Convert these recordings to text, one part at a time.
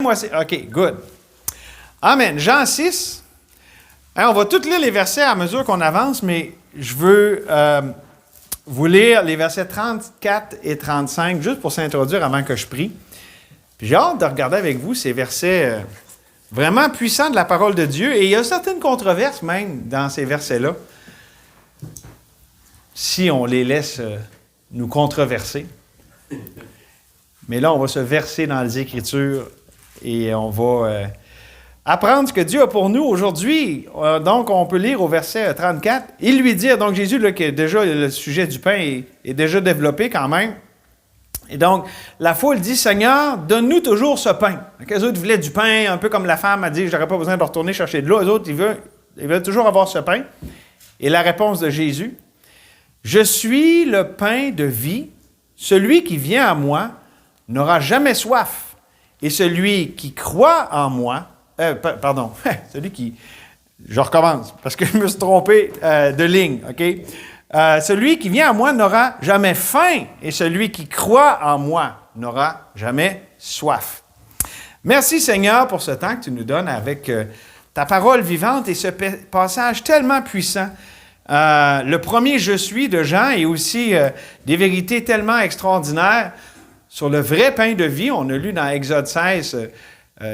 moi, c'est... OK, good. Amen. Jean 6. Hein, on va tous lire les versets à mesure qu'on avance, mais je veux vous lire les versets 34 et 35, juste pour s'introduire avant que je prie. Puis j'ai hâte de regarder avec vous ces versets vraiment puissants de la parole de Dieu. Et il y a certaines controverses même dans ces versets-là, si on les laisse nous controverser. Mais là, on va se verser dans les Écritures et on va apprendre ce que Dieu a pour nous aujourd'hui. Donc, on peut lire au verset 34. Il lui dit, donc Jésus, là, que déjà le sujet du pain est déjà développé quand même. Et donc, la foule dit, Seigneur, donne-nous toujours ce pain. Donc, eux autres voulaient du pain, un peu comme la femme a dit, je n'aurais pas besoin de retourner chercher de l'eau. Eux autres, ils veulent toujours avoir ce pain. Et la réponse de Jésus, je suis le pain de vie. Celui qui vient à moi n'aura jamais soif. Et celui qui croit en moi, celui qui... Je recommence, parce que je me suis trompé de ligne, OK? Celui qui vient à moi n'aura jamais faim, et celui qui croit en moi n'aura jamais soif. Merci Seigneur pour ce temps que tu nous donnes avec ta parole vivante et ce passage tellement puissant. Le premier « Je suis » de Jean et aussi des vérités tellement extraordinaires sur le vrai pain de vie. On a lu dans Exode 16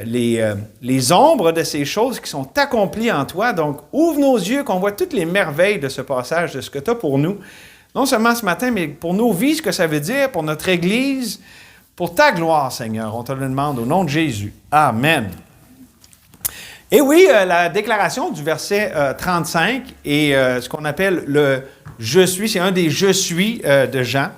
les ombres de ces choses qui sont accomplies en toi. Donc, ouvre nos yeux, qu'on voit toutes les merveilles de ce passage, de ce que tu as pour nous. Non seulement ce matin, mais pour nos vies, ce que ça veut dire, pour notre Église, pour ta gloire, Seigneur. On te le demande au nom de Jésus. Amen. Et oui, la déclaration du verset 35 est ce qu'on appelle le « Je suis ». C'est un des « Je suis » de Jean.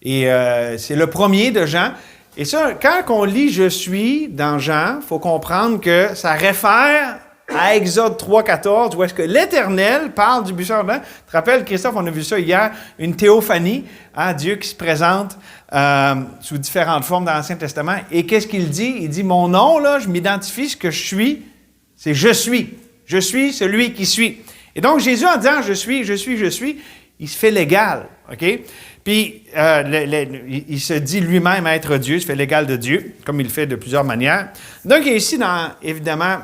Et c'est le premier de Jean. Et ça, quand on lit « Je suis » dans Jean, il faut comprendre que ça réfère à Exode 3,14, où est-ce que l'Éternel parle du buisson ardent. Tu te rappelles, Christophe, on a vu ça hier, une théophanie, hein, Dieu qui se présente sous différentes formes dans l'Ancien Testament. Et qu'est-ce qu'il dit? Il dit « Mon nom, là, je m'identifie, ce que je suis, c'est « Je suis ». Je suis celui qui suis. Et donc, Jésus, en disant « Je suis », il se fait l'égal, OK? Puis, il se dit lui-même être Dieu, il se fait l'égal de Dieu, comme il le fait de plusieurs manières. Donc, il est ici, évidemment,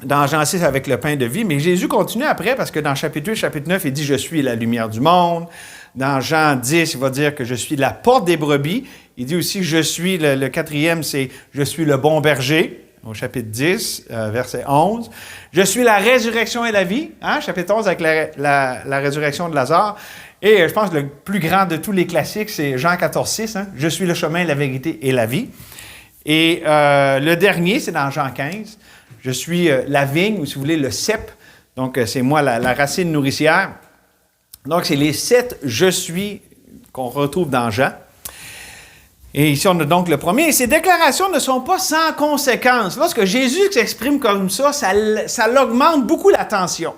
dans Jean 6 avec le pain de vie, mais Jésus continue après, parce que dans chapitre 8, chapitre 9, il dit « Je suis la lumière du monde ». Dans Jean 10, il va dire que « Je suis la porte des brebis ». Il dit aussi « Je suis », le quatrième, c'est « Je suis le bon berger ». Au chapitre 10, verset 11. « Je suis la résurrection et la vie hein, », chapitre 11 avec la résurrection de Lazare. Et je pense que le plus grand de tous les classiques, c'est Jean 14, 6. Hein, « Je suis le chemin, la vérité et la vie ». Et le dernier, c'est dans Jean 15. « Je suis la vigne », ou si vous voulez, le cep. Donc, c'est moi la racine nourricière. Donc, c'est les 7 « Je suis » qu'on retrouve dans Jean. Et ici, on a donc le premier. Et ces déclarations ne sont pas sans conséquence. Lorsque Jésus s'exprime comme ça augmente beaucoup la tension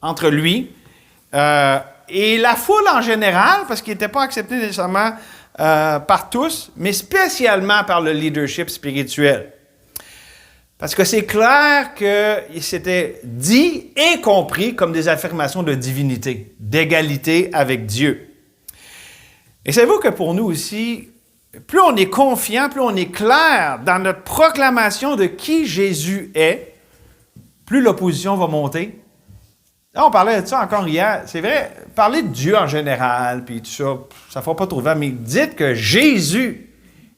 entre lui et la foule en général, parce qu'il n'était pas accepté nécessairement par tous, mais spécialement par le leadership spirituel. Parce que c'est clair qu'il s'était dit et compris comme des affirmations de divinité, d'égalité avec Dieu. Et savez-vous que pour nous aussi, plus on est confiant, plus on est clair dans notre proclamation de qui Jésus est, plus l'opposition va monter. Là, on parlait de ça encore hier. C'est vrai, parler de Dieu en général, puis tout ça, ça ne fera pas trop vent, mais dites que Jésus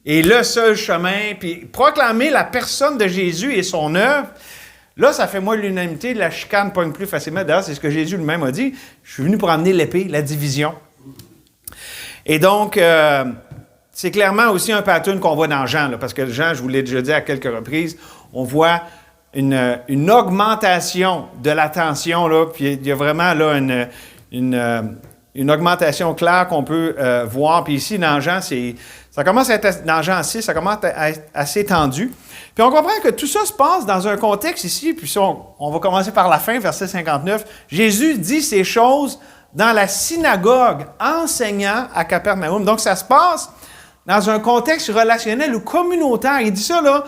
est le seul chemin, puis proclamer la personne de Jésus et son œuvre, là, ça fait moins l'unanimité, la chicane pogne plus facilement. D'ailleurs, c'est ce que Jésus lui-même a dit. Je suis venu pour amener l'épée, la division. Et donc, c'est clairement aussi un pattern qu'on voit dans Jean, là, parce que Jean, je vous l'ai déjà dit à quelques reprises, on voit une augmentation de la tension, là, puis il y a vraiment là une augmentation claire qu'on peut voir. Puis ici, dans Jean, ça commence à être, dans Jean 6, ça commence à être assez tendu. Puis on comprend que tout ça se passe dans un contexte ici, puis on va commencer par la fin, verset 59. Jésus dit ces choses dans la synagogue, enseignant à Capernaum. Donc, ça se passe dans un contexte relationnel ou communautaire. Il dit ça, là,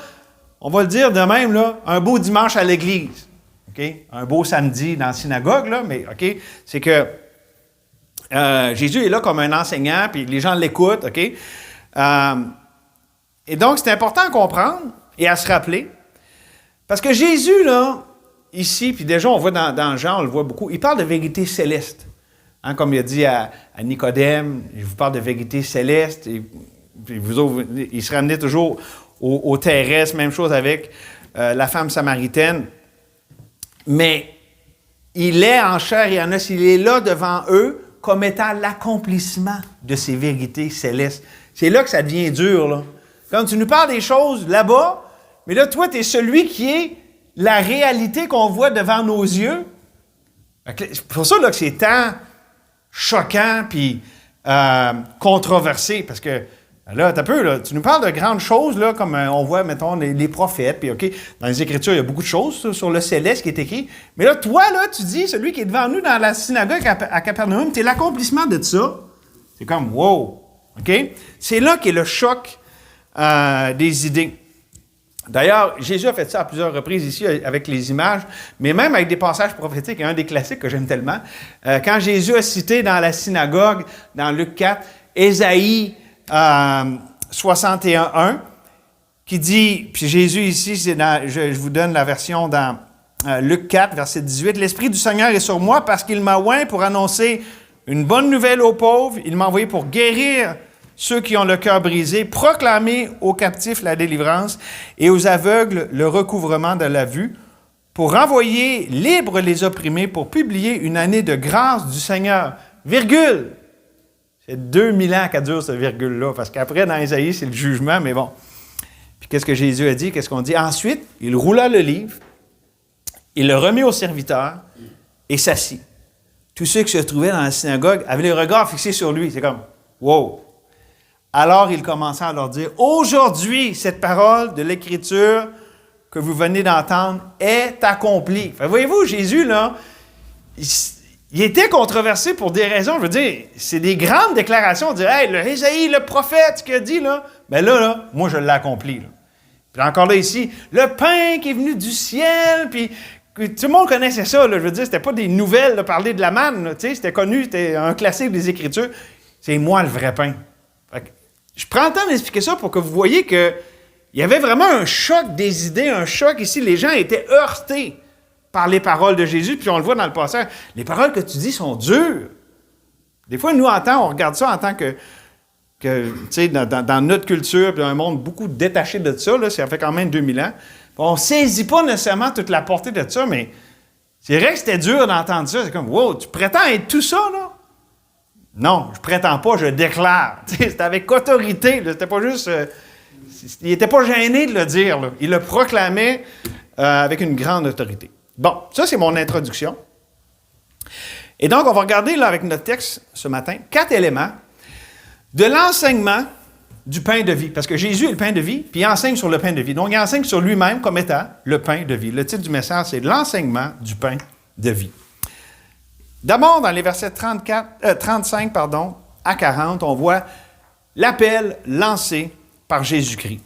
on va le dire de même, là, un beau dimanche à l'église. Okay? Un beau samedi dans la synagogue, là, mais OK, c'est que Jésus est là comme un enseignant, puis les gens l'écoutent, OK? Et donc, c'est important à comprendre et à se rappeler. Parce que Jésus, là, ici, puis déjà, on voit dans Jean, on le voit beaucoup, il parle de vérité céleste. Hein, comme il a dit à Nicodème, je vous parle de vérité céleste. Et, puis vous autres, il se ramenait toujours au terrestre, même chose avec la femme samaritaine. Mais il est en chair et en os, il est là devant eux comme étant l'accomplissement de ces vérités célestes. C'est là que ça devient dur, là. Quand tu nous parles des choses là-bas, mais là, toi, tu es celui qui est la réalité qu'on voit devant nos yeux. C'est pour ça là, que c'est tant choquant puis controversé, parce que là, tu nous parles de grandes choses, là, comme on voit, mettons, les prophètes, puis OK, dans les Écritures, il y a beaucoup de choses sur le céleste qui est écrit. Mais là, toi, là, tu dis, celui qui est devant nous dans la synagogue à Capernaum, tu es l'accomplissement de ça. C'est comme, wow! OK? C'est là qu'est le choc des idées. D'ailleurs, Jésus a fait ça à plusieurs reprises ici avec les images, mais même avec des passages prophétiques. Un des classiques que j'aime tellement, quand Jésus a cité dans la synagogue, dans Luc 4, Ésaïe 61.1, qui dit, puis Jésus ici, je vous donne la version dans Luc 4, verset 18, « L'Esprit du Seigneur est sur moi parce qu'il m'a oint pour annoncer une bonne nouvelle aux pauvres. Il m'a envoyé pour guérir ceux qui ont le cœur brisé, proclamer aux captifs la délivrance et aux aveugles le recouvrement de la vue, pour renvoyer libres les opprimés, pour publier une année de grâce du Seigneur. » Virgule. C'est 2000 ans qu'elle dure, ce virgule-là, parce qu'après, dans Ésaïe, c'est le jugement, mais bon. Puis qu'est-ce que Jésus a dit? Qu'est-ce qu'on dit? Ensuite, il roula le livre, il le remit au serviteur et s'assit. Tous ceux qui se trouvaient dans la synagogue avaient les regards fixés sur lui. C'est comme, wow! Alors, il commença à leur dire, « Aujourd'hui, cette parole de l'Écriture que vous venez d'entendre est accomplie. » Voyez-vous, Jésus, là, il était controversé pour des raisons. Je veux dire, c'est des grandes déclarations. On dirait, « Hey, le Ésaïe, le prophète, ce qu'il a dit, là, bien là, moi, je l'ai accompli. » Puis encore là, ici, le pain qui est venu du ciel, puis tout le monde connaissait ça. Là, je veux dire, c'était pas des nouvelles de parler de la manne. Là, c'était connu, c'était un classique des Écritures. C'est moi le vrai pain. Je prends le temps d'expliquer ça pour que vous voyez qu'il y avait vraiment un choc des idées, un choc ici. Les gens étaient heurtés par les paroles de Jésus, puis on le voit dans le passage. Les paroles que tu dis sont dures. Des fois, nous, on regarde ça en tant que tu sais, dans notre culture, puis dans un monde beaucoup détaché de ça, là, ça fait quand même 2000 ans. On ne saisit pas nécessairement toute la portée de ça, mais c'est vrai que c'était dur d'entendre ça. C'est comme, wow, tu prétends être tout ça, là? Non, je prétends pas, je déclare. C'était avec autorité. C'était pas juste. Il n'était pas gêné de le dire. Là. Il le proclamait avec une grande autorité. Bon, ça, c'est mon introduction. Et donc, on va regarder là, avec notre texte ce matin 4 éléments de l'enseignement du pain de vie. Parce que Jésus est le pain de vie, puis il enseigne sur le pain de vie. Donc, il enseigne sur lui-même comme étant le pain de vie. Le titre du message, c'est l'enseignement du pain de vie. D'abord, dans les versets 35 à 40, on voit l'appel lancé par Jésus-Christ.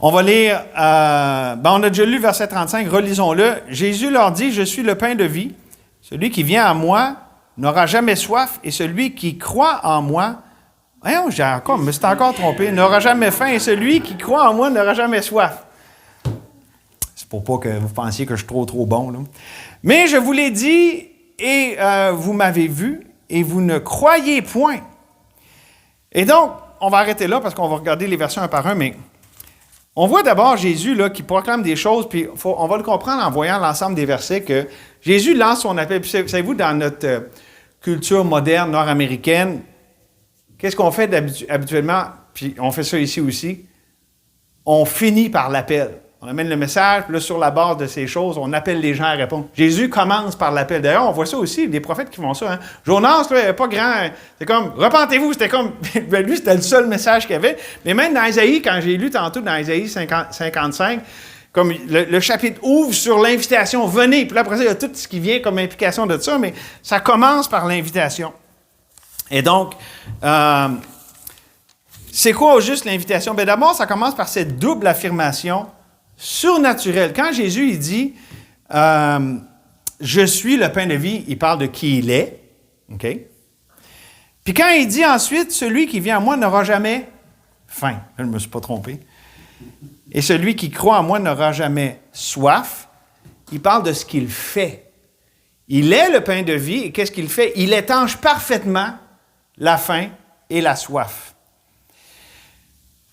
On va lire, on a déjà lu verset 35, relisons-le. Jésus leur dit, « Je suis le pain de vie. Celui qui vient à moi n'aura jamais soif, et celui qui croit en moi, je me suis encore trompé, n'aura jamais faim, et celui qui croit en moi n'aura jamais soif. » C'est pour pas que vous pensiez que je suis trop bon, là. Mais je vous l'ai dit, et vous m'avez vu, et vous ne croyez point. Et donc, on va arrêter là, parce qu'on va regarder les versets un par un, mais on voit d'abord Jésus là, qui proclame des choses, puis on va le comprendre en voyant l'ensemble des versets, que Jésus lance son appel. Puis savez-vous, dans notre culture moderne nord-américaine, qu'est-ce qu'on fait habituellement, puis on fait ça ici aussi, on finit par l'appel. On amène le message, puis là, sur la base de ces choses, on appelle les gens à répondre. Jésus commence par l'appel. D'ailleurs, on voit ça aussi, des prophètes qui font ça. Hein. Jonas, là, il n'avait pas grand... C'est comme, repentez-vous, c'était comme... lui, c'était le seul message qu'il y avait. Mais même dans Ésaïe, quand j'ai lu tantôt dans Ésaïe 55, comme le chapitre ouvre sur l'invitation, venez. Puis là, après ça, il y a tout ce qui vient comme implication de ça, mais ça commence par l'invitation. Et donc, c'est quoi juste l'invitation? Bien, d'abord, ça commence par cette double affirmation surnaturel. Quand Jésus il dit « Je suis le pain de vie », il parle de qui il est. OK? Puis quand il dit ensuite « Celui qui vient à moi n'aura jamais faim », je ne me suis pas trompé. Et celui qui croit en moi n'aura jamais soif. Il parle de ce qu'il fait. Il est le pain de vie, et qu'est-ce qu'il fait? Il étanche parfaitement la faim et la soif.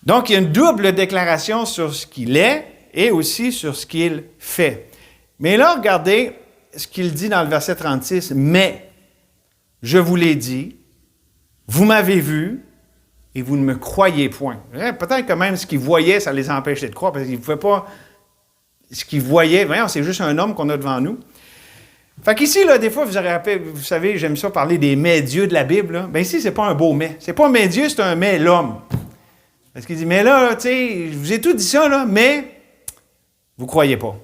Donc, il y a une double déclaration sur ce qu'il est et aussi sur ce qu'il fait. Mais là, regardez ce qu'il dit dans le verset 36. « Mais, je vous l'ai dit, vous m'avez vu et vous ne me croyez point. » Peut-être que même ce qu'ils voyaient, ça les empêchait de croire, parce qu'ils ne pouvaient pas... Ce qu'ils voyaient, voyons, c'est juste un homme qu'on a devant nous. Fait qu'ici, là, des fois, vous savez, j'aime ça parler des mets Dieu de la Bible. Là. Bien ici, c'est pas un beau mets. C'est pas un mets Dieu, c'est un mets l'homme. Parce qu'il dit, mais là, tu sais, je vous ai tout dit ça, là, mais vous ne croyez pas.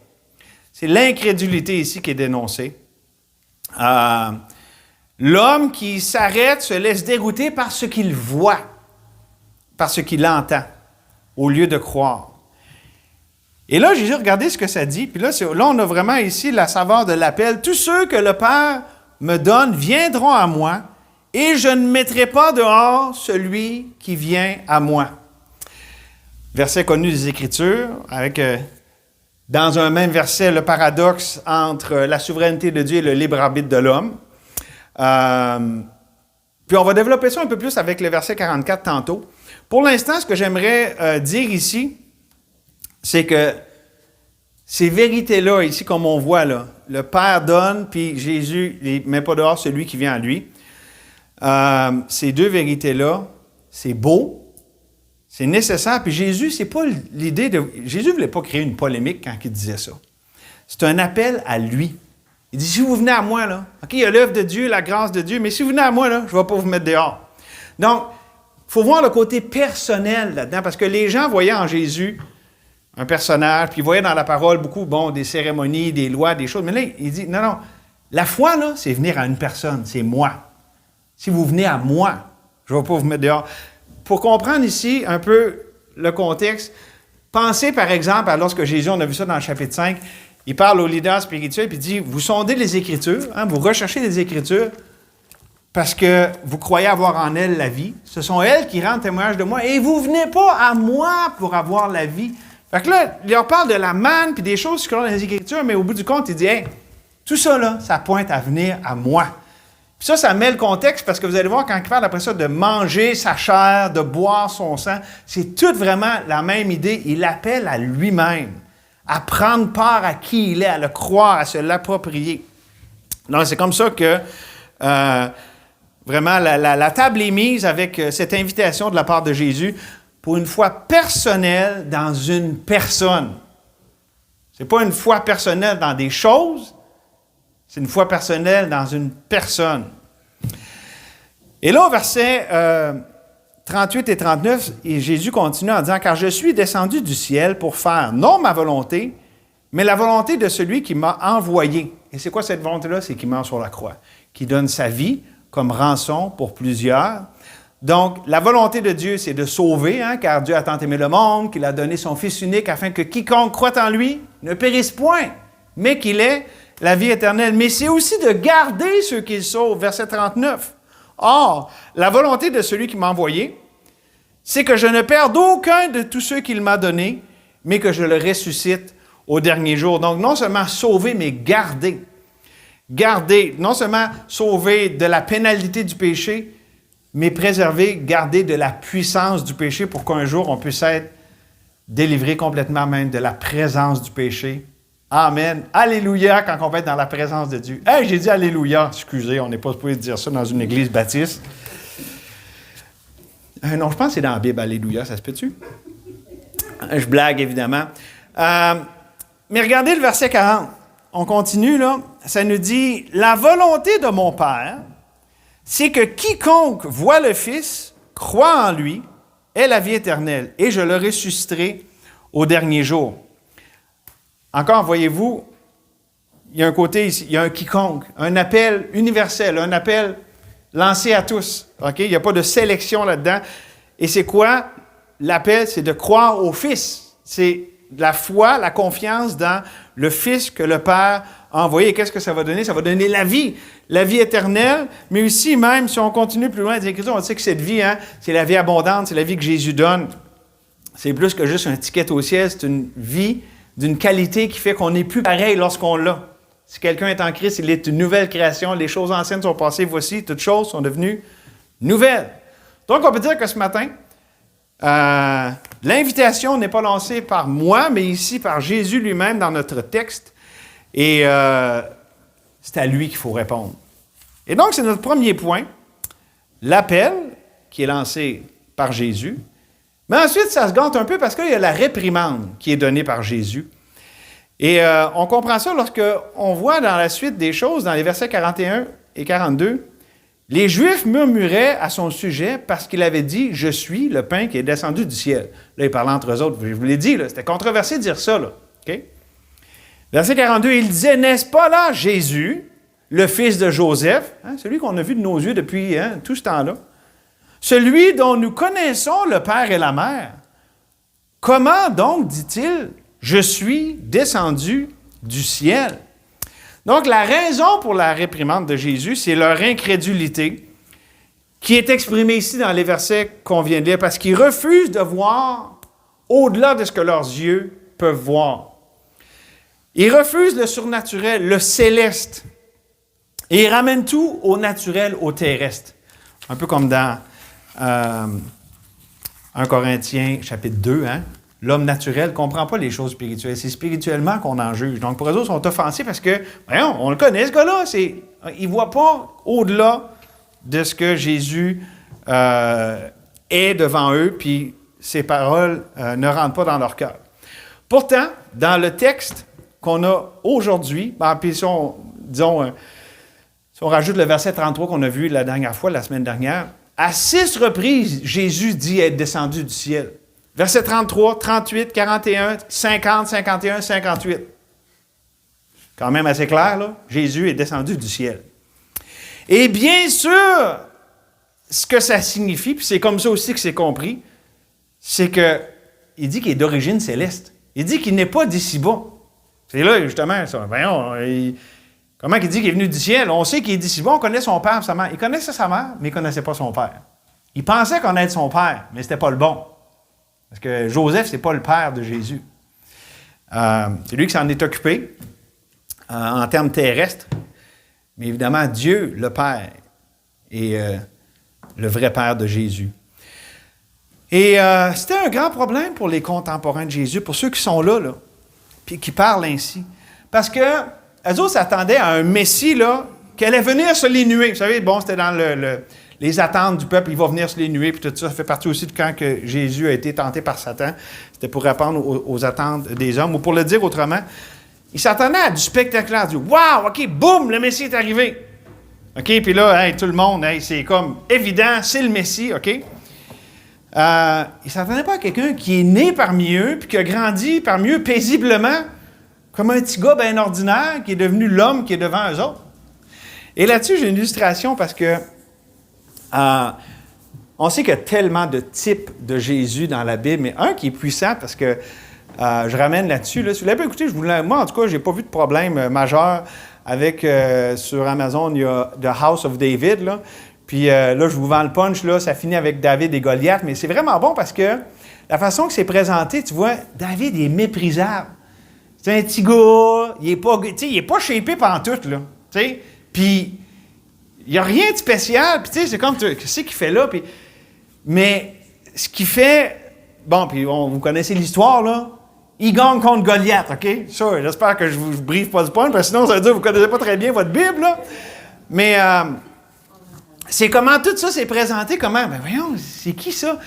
C'est l'incrédulité ici qui est dénoncée. L'homme qui s'arrête se laisse dégoûter par ce qu'il voit, par ce qu'il entend, au lieu de croire. Et là, Jésus, regardez ce que ça dit. Puis là, on a vraiment ici la saveur de l'appel. « Tous ceux que le Père me donne viendront à moi, et je ne mettrai pas dehors celui qui vient à moi. » Verset connu des Écritures, avec dans un même verset le paradoxe entre la souveraineté de Dieu et le libre arbitre de l'homme. Puis on va développer ça un peu plus avec le verset 44 tantôt. Pour l'instant, ce que j'aimerais dire ici, c'est que ces vérités-là, ici, comme on voit, là, le Père donne, puis Jésus ne met pas dehors celui qui vient à lui. Ces deux vérités-là, c'est beau, c'est nécessaire. Puis Jésus, c'est pas l'idée de... Jésus ne voulait pas créer une polémique quand il disait ça. C'est un appel à lui. Il dit, si vous venez à moi, là, OK, il y a l'œuvre de Dieu, la grâce de Dieu, mais si vous venez à moi, là, je ne vais pas vous mettre dehors. Donc, il faut voir le côté personnel là-dedans, parce que les gens voyaient en Jésus un personnage, puis ils voyaient dans la parole beaucoup, des cérémonies, des lois, des choses. Mais là, il dit, non, la foi, là, c'est venir à une personne, c'est moi. Si vous venez à moi, je ne vais pas vous mettre dehors. Pour comprendre ici un peu le contexte, pensez par exemple à lorsque Jésus, on a vu ça dans le chapitre 5, il parle aux leaders spirituels, puis il dit, vous sondez les Écritures, vous recherchez les Écritures, parce que vous croyez avoir en elles la vie. Ce sont elles qui rendent témoignage de moi, et vous ne venez pas à moi pour avoir la vie. Fait que là, il leur parle de la manne puis des choses qui sont dans les Écritures, mais au bout du compte, il dit, hey, tout ça, là, ça pointe à venir à moi. Puis ça met le contexte parce que vous allez voir, quand il parle après ça de manger sa chair, de boire son sang, c'est tout vraiment la même idée. Il appelle à lui-même, à prendre part à qui il est, à le croire, à se l'approprier. Donc, c'est comme ça que vraiment la table est mise avec cette invitation de la part de Jésus pour une foi personnelle dans une personne. Ce n'est pas une foi personnelle dans des choses, c'est une foi personnelle dans une personne. Et là, au verset 38 et 39, et Jésus continue en disant, « Car je suis descendu du ciel pour faire non ma volonté, mais la volonté de celui qui m'a envoyé. » Et c'est quoi cette volonté-là? C'est qu'il meurt sur la croix, qui donne sa vie comme rançon pour plusieurs. Donc, la volonté de Dieu, c'est de sauver, car Dieu a tant aimé le monde, qu'il a donné son Fils unique afin que quiconque croit en lui ne périsse point, mais qu'il ait la vie éternelle. Mais c'est aussi de garder ceux qu'il sauve. Verset 39. Or, la volonté de celui qui m'a envoyé, c'est que je ne perde aucun de tous ceux qu'il m'a donnés, mais que je le ressuscite au dernier jour. Donc, non seulement sauver, mais garder. Garder, non seulement sauver de la pénalité du péché, mais préserver, garder de la puissance du péché pour qu'un jour, on puisse être délivré complètement même de la présence du péché. Amen. Alléluia quand on va être dans la présence de Dieu. Hey, j'ai dit Alléluia. Excusez, on n'est pas supposé dire ça dans une église baptiste. Non, je pense que c'est dans la Bible, Alléluia. Ça se peut-tu? Je blague, évidemment. Mais regardez le verset 40. On continue, là. Ça nous dit, « La volonté de mon Père, c'est que quiconque voit le Fils, croit en lui, ait la vie éternelle, et je le ressusciterai au dernier jour. » Encore, voyez-vous, il y a un côté ici, il y a un quiconque, un appel universel, un appel lancé à tous. OK? Il n'y a pas de sélection là-dedans. Et c'est quoi? L'appel, c'est de croire au Fils. C'est la foi, la confiance dans le Fils que le Père a envoyé. Et qu'est-ce que ça va donner? Ça va donner la vie éternelle, mais aussi, même si on continue plus loin des Écritures, on sait que cette vie, c'est la vie abondante, c'est la vie que Jésus donne. c'est plus que juste un ticket au ciel, c'est une vie d'une qualité qui fait qu'on n'est plus pareil lorsqu'on l'a. Si quelqu'un est en Christ, il est une nouvelle création, les choses anciennes sont passées, voici, toutes choses sont devenues nouvelles. Donc, on peut dire que ce matin, l'invitation n'est pas lancée par moi, mais ici par Jésus lui-même dans notre texte. Et c'est à lui qu'il faut répondre. Et donc, c'est notre premier point, l'appel qui est lancé par Jésus. Mais ensuite, ça se gâte un peu parce qu'il y a la réprimande qui est donnée par Jésus. Et on comprend ça lorsqu'on voit dans la suite des choses, dans les versets 41 et 42, les Juifs murmuraient à son sujet parce qu'il avait dit « Je suis le pain qui est descendu du ciel ». Là, il parlait entre eux autres, je vous l'ai dit, là, c'était controversé de dire ça. Là, okay? Verset 42, il disait « N'est-ce pas là Jésus, le fils de Joseph, celui qu'on a vu de nos yeux depuis tout ce temps-là, celui dont nous connaissons le père et la mère? Comment donc, dit-il, je suis descendu du ciel? » Donc, la raison pour la réprimande de Jésus, c'est leur incrédulité qui est exprimée ici dans les versets qu'on vient de lire, parce qu'ils refusent de voir au-delà de ce que leurs yeux peuvent voir. Ils refusent le surnaturel, le céleste, et ils ramènent tout au naturel, au terrestre. Un peu comme dans 1 Corinthiens, chapitre 2, L'homme naturel ne comprend pas les choses spirituelles. C'est spirituellement qu'on en juge. Donc, pour eux autres, ils sont offensés parce que, voyons, on le connaît, ce gars-là. Il ne voit pas au-delà de ce que Jésus est devant eux, puis ses paroles ne rentrent pas dans leur cœur. Pourtant, dans le texte qu'on a aujourd'hui, puis si on rajoute le verset 33 qu'on a vu la dernière fois, la semaine dernière, à 6 reprises, Jésus dit être descendu du ciel. Verset 33, 38, 41, 50, 51, 58. Quand même assez clair, là. Jésus est descendu du ciel. Et bien sûr, ce que ça signifie, puis c'est comme ça aussi que c'est compris, c'est qu'il dit qu'il est d'origine céleste. Il dit qu'il n'est pas d'ici-bas. C'est là, justement, ça. Voyons, comment il dit qu'il est venu du ciel? On sait qu'il est d'ici-bas, on connaît son père et sa mère. Il connaissait sa mère, mais il ne connaissait pas son père. Il pensait connaître son père, mais ce n'était pas le bon. Parce que Joseph, ce n'est pas le père de Jésus. C'est lui qui s'en est occupé en termes terrestres. Mais évidemment, Dieu, le Père, est le vrai Père de Jésus. Et c'était un grand problème pour les contemporains de Jésus, pour ceux qui sont là, puis qui parlent ainsi. Parce que eux autres s'attendaient à un Messie là, qui allait venir sur les nuées. Vous savez, bon, c'était dans les attentes du peuple, il va venir sur les nuées, puis tout ça, ça fait partie aussi de quand que Jésus a été tenté par Satan. C'était pour répondre aux attentes des hommes. Ou pour le dire autrement, il s'attendait à du spectaculaire, du « Wow! OK, boum, le Messie est arrivé! » OK, puis là, tout le monde, c'est comme évident, c'est le Messie, OK? Il ne s'attendait pas à quelqu'un qui est né parmi eux, puis qui a grandi parmi eux paisiblement, comme un petit gars bien ordinaire, qui est devenu l'homme qui est devant eux autres. Et là-dessus, j'ai une illustration parce que on sait qu'il y a tellement de types de Jésus dans la Bible, mais un qui est puissant parce que je ramène là-dessus. Là, si vous l'avez pas écouté, moi, en tout cas, je n'ai pas vu de problème majeur avec, sur Amazon, il y a The House of David. Là. Puis là, je vous vends le punch, là, ça finit avec David et Goliath, mais c'est vraiment bon parce que la façon que c'est présenté, tu vois, David est méprisable. C'est un petit gars, il n'est pas shapé pantoute, là. Puis, il n'y a rien de spécial, puis c'est comme, qu'est-ce qu'il fait là? Puis, mais ce qu'il fait, bon, puis vous connaissez l'histoire, là, il gagne contre Goliath, OK? Ça, j'espère que je ne vous briefe pas du point, parce que sinon, ça veut dire que vous ne connaissez pas très bien votre Bible, là. Mais c'est comment tout ça s'est présenté, comment, ben voyons, c'est qui ça?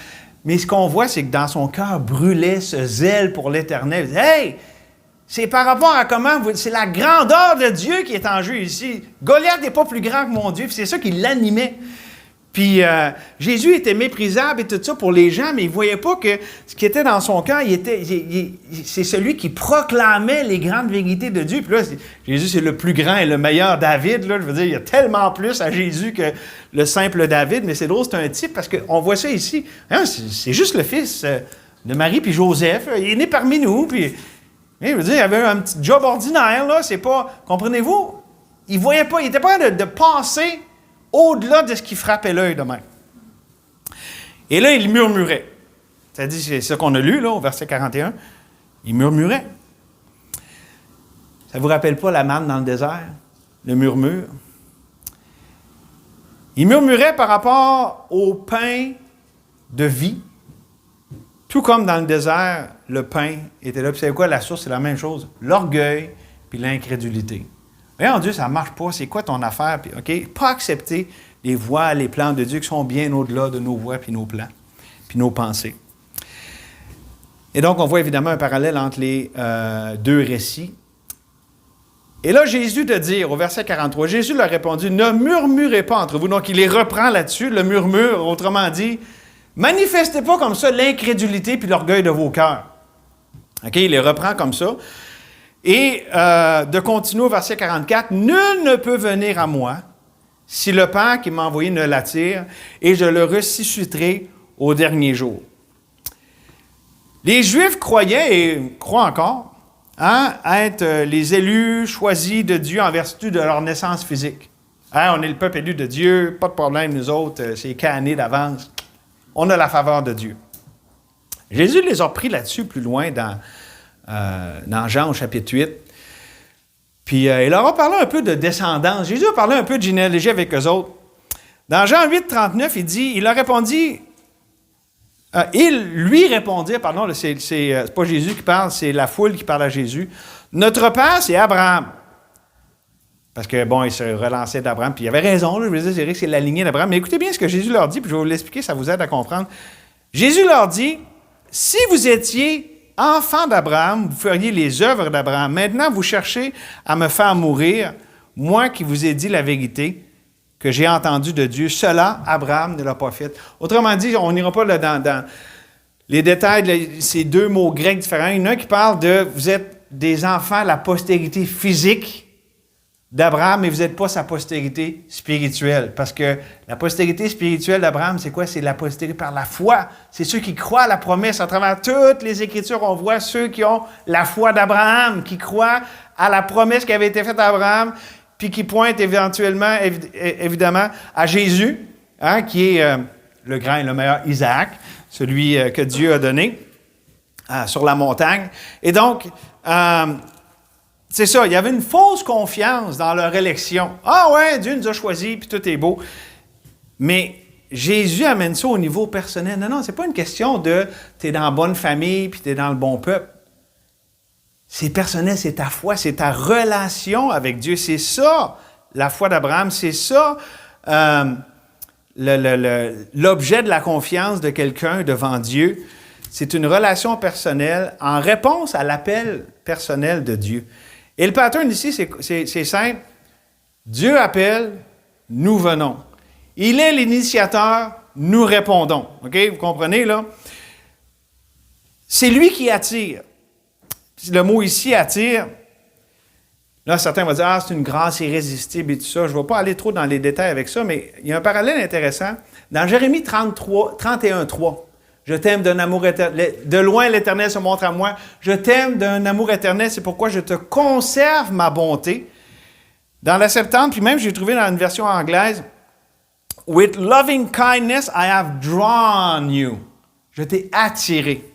Mais ce qu'on voit, c'est que dans son cœur brûlait ce zèle pour l'Éternel. Il dit, hey! C'est par rapport à c'est la grandeur de Dieu qui est en jeu ici. Goliath n'est pas plus grand que mon Dieu, puis c'est ça qui l'animait. Puis Jésus était méprisable et tout ça pour les gens, mais il ne voyait pas que ce qui était dans son cœur, c'est celui qui proclamait les grandes vérités de Dieu. Puis là, Jésus, c'est le plus grand et le meilleur David. Là, je veux dire, il y a tellement plus à Jésus que le simple David, mais c'est drôle, c'est un type, parce qu'on voit ça ici. C'est juste le fils de Marie puis Joseph. Il est né parmi nous, puis... Je veux dire, il avait un petit job ordinaire, là, c'est pas... Comprenez-vous? Il voyait pas, il n'était pas de passer au-delà de ce qui frappait l'œil de même. Et là, il murmurait. C'est ça qu'on a lu, là, au verset 41. Il murmurait. Ça ne vous rappelle pas la manne dans le désert? Le murmure? Il murmurait par rapport au pain de vie. Tout comme dans le désert, le pain était là. Puis c'est quoi la source? C'est la même chose. L'orgueil puis l'incrédulité. Voyons Dieu, ça ne marche pas. C'est quoi ton affaire? Puis, OK? Pas accepter les voies, les plans de Dieu qui sont bien au-delà de nos voies puis nos plans, puis nos pensées. Et donc, on voit évidemment un parallèle entre les deux récits. Et là, Jésus de dire, au verset 43, Jésus leur répondit, « Ne murmurez pas entre vous. » Donc, il les reprend là-dessus, le murmure, autrement dit, « Manifestez pas comme ça l'incrédulité puis l'orgueil de vos cœurs. » OK, il les reprend comme ça. Et de continuer au verset 44, « Nul ne peut venir à moi si le Père qui m'a envoyé ne l'attire, et je le ressusciterai au dernier jour. » Les Juifs croyaient, et croient encore, être les élus choisis de Dieu en vertu de leur naissance physique. On est le peuple élu de Dieu, pas de problème, nous autres, c'est canné d'avance. On a la faveur de Dieu. Jésus les a pris là-dessus plus loin dans Jean au chapitre 8. Puis il leur a parlé un peu de descendance. Jésus a parlé un peu de généalogie avec eux autres. Dans Jean 8, 39, il leur répondit... il lui répondit, pardon, c'est pas Jésus qui parle, c'est la foule qui parle à Jésus. Notre père, c'est Abraham. Parce que, bon, il se relançait d'Abraham, puis il avait raison, là, je veux dire, c'est vrai que c'est la lignée d'Abraham. Mais écoutez bien ce que Jésus leur dit, puis je vais vous l'expliquer, ça vous aide à comprendre. Jésus leur dit, si vous étiez enfants d'Abraham, vous feriez les œuvres d'Abraham. Maintenant, vous cherchez à me faire mourir, moi qui vous ai dit la vérité, que j'ai entendu de Dieu. Cela, Abraham ne l'a pas fait. Autrement dit, on n'ira pas là dans les détails de ces deux mots grecs différents. Il y en a un qui parle de « vous êtes des enfants, la postérité physique d'Abraham, mais vous n'êtes pas sa postérité spirituelle. » Parce que la postérité spirituelle d'Abraham, c'est quoi? C'est la postérité par la foi. C'est ceux qui croient à la promesse. À travers toutes les Écritures, on voit ceux qui ont la foi d'Abraham, qui croient à la promesse qui avait été faite à Abraham, puis qui pointe éventuellement, évidemment, à Jésus, qui est le grand et le meilleur Isaac, celui que Dieu a donné sur la montagne. Et donc, c'est ça, il y avait une fausse confiance dans leur élection. Ah ouais, Dieu nous a choisis, puis tout est beau. Mais Jésus amène ça au niveau personnel. Non, c'est pas une question de tu es dans la bonne famille, puis tu es dans le bon peuple. C'est personnel, c'est ta foi, c'est ta relation avec Dieu. C'est ça, la foi d'Abraham, c'est ça, l'objet de la confiance de quelqu'un devant Dieu. C'est une relation personnelle en réponse à l'appel personnel de Dieu. Et le pattern ici, c'est simple. Dieu appelle, nous venons. Il est l'initiateur, nous répondons. OK? Vous comprenez, là? C'est lui qui attire. Le mot ici, attire, là, certains vont dire, c'est une grâce irrésistible et tout ça. Je ne vais pas aller trop dans les détails avec ça, mais il y a un parallèle intéressant. Dans Jérémie 31, 3, « Je t'aime d'un amour éternel. De loin, l'Éternel se montre à moi. Je t'aime d'un amour éternel, c'est pourquoi je te conserve ma bonté. » Dans la Septante, puis même, j'ai trouvé dans une version anglaise, « With loving kindness, I have drawn you. » Je t'ai attiré.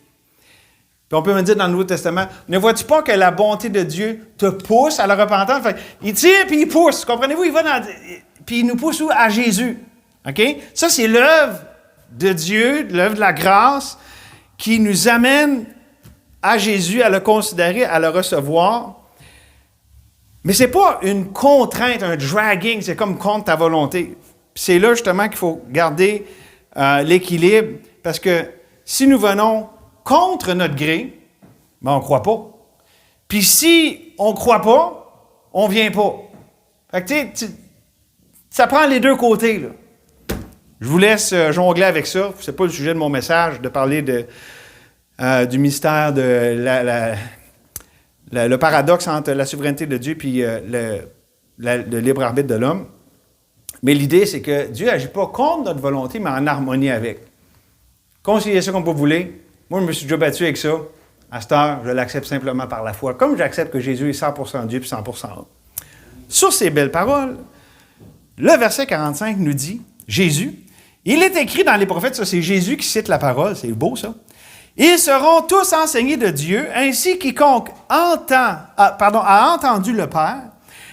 Puis on peut me dire dans le Nouveau Testament, ne vois-tu pas que la bonté de Dieu te pousse à la repentance? Fait, il tire puis il pousse. Comprenez-vous? Il va puis il nous pousse où? À Jésus. OK? Ça, c'est l'œuvre de Dieu, l'œuvre de la grâce, qui nous amène à Jésus, à le considérer, à le recevoir. Mais ce n'est pas une contrainte, un dragging, c'est comme contre ta volonté. Puis c'est là justement qu'il faut garder l'équilibre, parce que si nous venons contre notre gré, ben on ne croit pas. Puis si on ne croit pas, on ne vient pas. Fait que ça prend les deux côtés, là. Je vous laisse jongler avec ça. Ce n'est pas le sujet de mon message, de parler du mystère de le paradoxe entre la souveraineté de Dieu et le libre arbitre de l'homme. Mais l'idée, c'est que Dieu n'agit pas contre notre volonté, mais en harmonie avec. Conciliez ça comme vous voulez. Moi, je me suis déjà battu avec ça. À cette heure, je l'accepte simplement par la foi, comme j'accepte que Jésus est 100% Dieu et 100% homme. Sur ces belles paroles, le verset 45 nous dit, Jésus, il est écrit dans les prophètes, ça c'est Jésus qui cite la parole, c'est beau ça, Ils seront tous enseignés de Dieu, ainsi quiconque a entendu le Père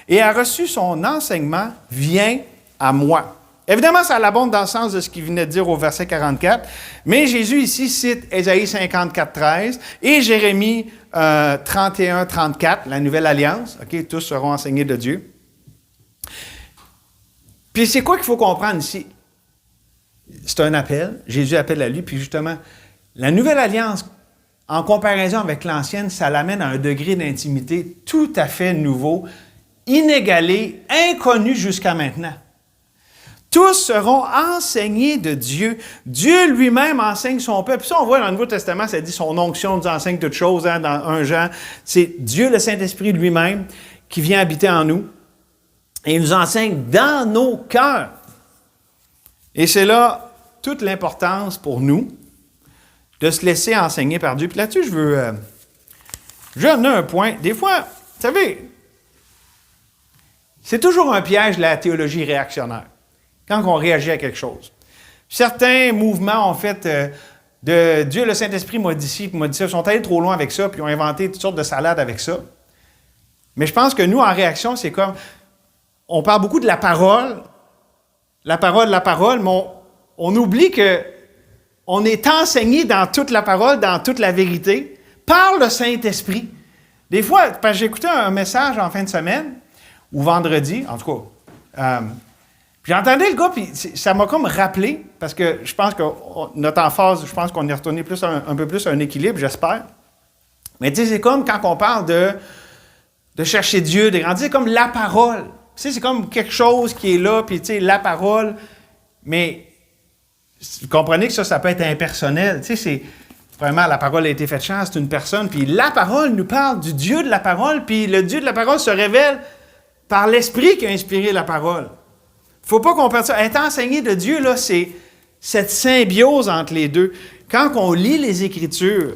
et a reçu son enseignement vient à moi. Évidemment, ça l'abonde dans le sens de ce qu'il venait de dire au verset 44, mais Jésus ici cite Ésaïe 54, 13 et Jérémie 31, 34, la Nouvelle Alliance. OK, tous seront enseignés de Dieu. Puis c'est quoi qu'il faut comprendre ici? C'est un appel, Jésus appelle à lui, puis justement, la Nouvelle Alliance, en comparaison avec l'Ancienne, ça l'amène à un degré d'intimité tout à fait nouveau, inégalé, inconnu jusqu'à maintenant. Tous seront enseignés de Dieu. Dieu lui-même enseigne son peuple. Puis ça, on voit dans le Nouveau Testament, ça dit son onction nous enseigne toutes choses, hein, dans 1 Jean. C'est Dieu, le Saint-Esprit lui-même, qui vient habiter en nous. Et il nous enseigne dans nos cœurs. Et c'est là toute l'importance pour nous de se laisser enseigner par Dieu. Puis là-dessus, je veux amener un point. Des fois, vous savez, c'est toujours un piège, la théologie réactionnaire, quand on réagit à quelque chose. Certains mouvements ont fait de Dieu, le Saint-Esprit m'a dit ci, puis m'a dit ça. Ils sont allés trop loin avec ça, puis ils ont inventé toutes sortes de salades avec ça. Mais je pense que nous, en réaction, c'est comme, on parle beaucoup de la parole, mais on oublie que on est enseigné dans toute la parole, dans toute la vérité, par le Saint-Esprit. Des fois, parce que j'écoutais un message en fin de semaine, ou vendredi, en tout cas, puis j'entendais le gars, puis ça m'a comme rappelé, parce que je pense que notre emphase, je pense qu'on est retourné plus un peu plus à un équilibre, j'espère. Mais tu sais, c'est comme quand on parle de chercher Dieu, de grandir, c'est comme la parole. Tu sais, c'est comme quelque chose qui est là, puis tu sais, la parole, mais vous comprenez que ça peut être impersonnel. Tu sais, c'est vraiment, la parole a été faite chair, c'est une personne, puis la parole nous parle du Dieu de la parole, puis le Dieu de la parole se révèle par l'Esprit qui a inspiré la parole. Il ne faut pas qu'on perde ça. Être enseigné de Dieu, là, c'est cette symbiose entre les deux. Quand on lit les Écritures,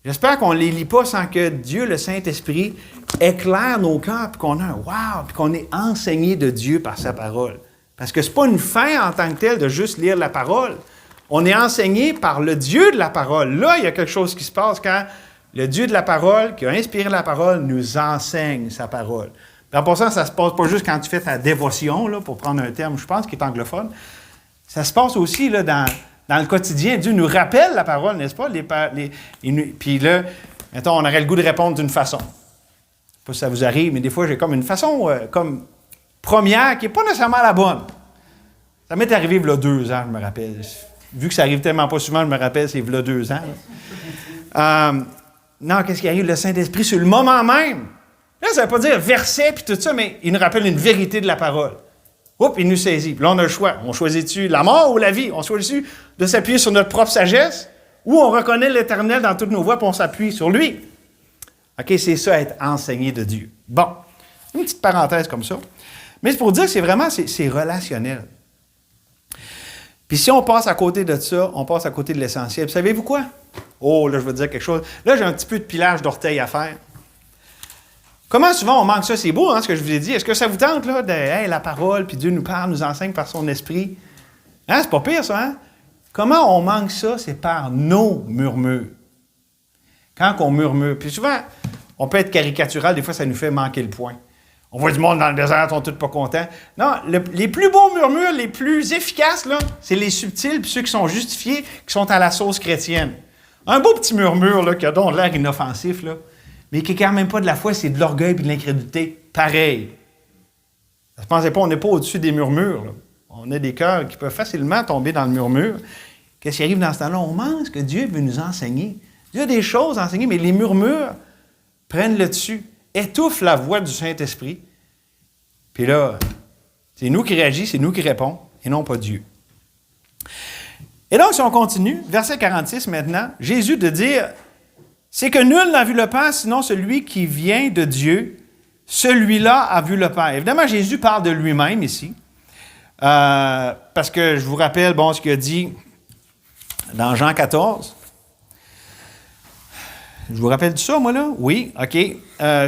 j'espère qu'on ne les lit pas sans que Dieu, le Saint-Esprit, éclaire nos cœurs, puis qu'on a un « wow », puis qu'on est enseigné de Dieu par sa parole. Parce que ce n'est pas une fin en tant que telle de juste lire la parole. On est enseigné par le Dieu de la parole. Là, il y a quelque chose qui se passe quand le Dieu de la parole, qui a inspiré la parole, nous enseigne sa parole. En passant, ça ne se passe pas juste quand tu fais ta dévotion, là, pour prendre un terme, je pense, qui est anglophone. Ça se passe aussi là, dans le quotidien. Dieu nous rappelle la parole, n'est-ce pas? Puis là, mettons, on aurait le goût de répondre d'une façon. Je ne sais pas si ça vous arrive, mais des fois, j'ai comme une façon comme première qui n'est pas nécessairement la bonne. Ça m'est arrivé il y a 2 ans, je me rappelle. Vu que ça arrive tellement pas souvent, je me rappelle, c'est il y a 2 ans. Non, qu'est-ce qui arrive? Le Saint-Esprit, sur le moment même. Là, ça ne veut pas dire verset puis tout ça, mais il nous rappelle une vérité de la parole. Oups, il nous saisit. Puis là, on a le choix. On choisit-tu la mort ou la vie? On choisit-tu de s'appuyer sur notre propre sagesse ou on reconnaît l'Éternel dans toutes nos voies puis on s'appuie sur lui? OK, c'est ça, être enseigné de Dieu. Bon, une petite parenthèse comme ça. Mais c'est pour dire que c'est relationnel. Puis si on passe à côté de ça, on passe à côté de l'essentiel. Puis savez-vous quoi? Oh, là, je veux dire quelque chose. Là, j'ai un petit peu de pilage d'orteils à faire. Comment souvent on manque ça? C'est beau, hein, ce que je vous ai dit. Est-ce que ça vous tente, là, la parole, puis Dieu nous parle, nous enseigne par son esprit? Hein, c'est pas pire, ça, hein? Comment on manque ça? C'est par nos murmures. Quand on murmure. Puis souvent, on peut être caricatural, des fois, ça nous fait manquer le point. On voit du monde dans le désert, ils sont tous pas contents. Non, les plus beaux murmures, les plus efficaces, là, c'est les subtils, puis ceux qui sont justifiés, qui sont à la sauce chrétienne. Un beau petit murmure, là, qui a donc l'air inoffensif, là, mais qui n'est quand même pas de la foi, c'est de l'orgueil et de l'incrédulité. Pareil. Ne pensez pas, on n'est pas au-dessus des murmures. Là. On a des cœurs qui peuvent facilement tomber dans le murmure. Qu'est-ce qui arrive dans ce temps-là? On manque ce que Dieu veut nous enseigner. Dieu a des choses à enseigner, mais les murmures prennent le dessus, étouffent la voix du Saint-Esprit. Puis là, c'est nous qui réagissons, c'est nous qui répondons, et non pas Dieu. Et donc, si on continue, verset 46 maintenant, Jésus de dire... C'est que nul n'a vu le Père, sinon celui qui vient de Dieu, celui-là a vu le Père. Évidemment, Jésus parle de lui-même ici, parce que je vous rappelle ce qu'il a dit dans Jean 14. Je vous rappelle tout ça, moi, là? Oui, OK.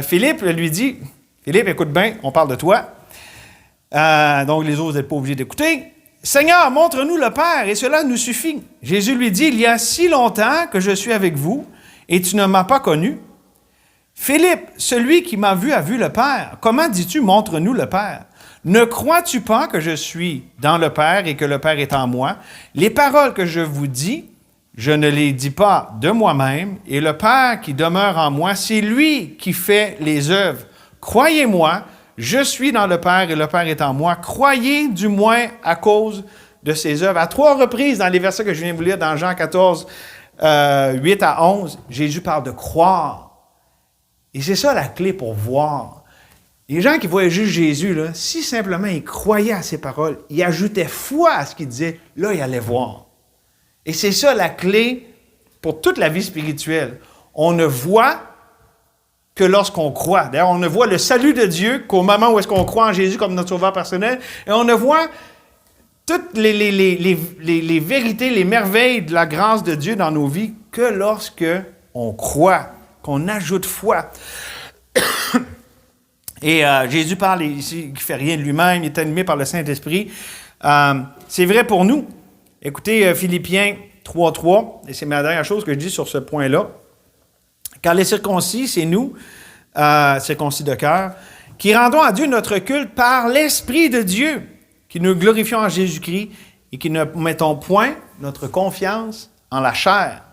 Philippe lui dit, Philippe, écoute bien, on parle de toi. Donc, les autres, vous n'êtes pas obligés d'écouter. Seigneur, montre-nous le Père, et cela nous suffit. Jésus lui dit, il y a si longtemps que je suis avec vous, et tu ne m'as pas connu. Philippe, celui qui m'a vu a vu le Père. Comment dis-tu, montre-nous le Père? Ne crois-tu pas que je suis dans le Père et que le Père est en moi? Les paroles que je vous dis, je ne les dis pas de moi-même, et le Père qui demeure en moi, c'est lui qui fait les œuvres. Croyez-moi, je suis dans le Père et le Père est en moi. Croyez du moins à cause de ses œuvres. À 3 reprises, dans les versets que je viens de vous lire, dans Jean 14, 8 à 11, Jésus parle de croire. Et c'est ça la clé pour voir. Les gens qui voyaient juste Jésus, là, si simplement ils croyaient à ses paroles, ils ajoutaient foi à ce qu'il disait, là, ils allaient voir. Et c'est ça la clé pour toute la vie spirituelle. On ne voit que lorsqu'on croit. D'ailleurs, on ne voit le salut de Dieu qu'au moment où est-ce qu'on croit en Jésus comme notre sauveur personnel. Et on ne voit toutes les vérités, les merveilles de la grâce de Dieu dans nos vies que lorsque on croit, qu'on ajoute foi. Et Jésus parle ici, il ne fait rien de lui-même, il est animé par le Saint-Esprit. C'est vrai pour nous. Écoutez Philippiens 3.3, et c'est ma dernière chose que je dis sur ce point-là. Car les circoncis, c'est nous, circoncis de cœur, qui rendons à Dieu notre culte par l'Esprit de Dieu, qui nous glorifions en Jésus-Christ et qui ne mettons point notre confiance en la chair.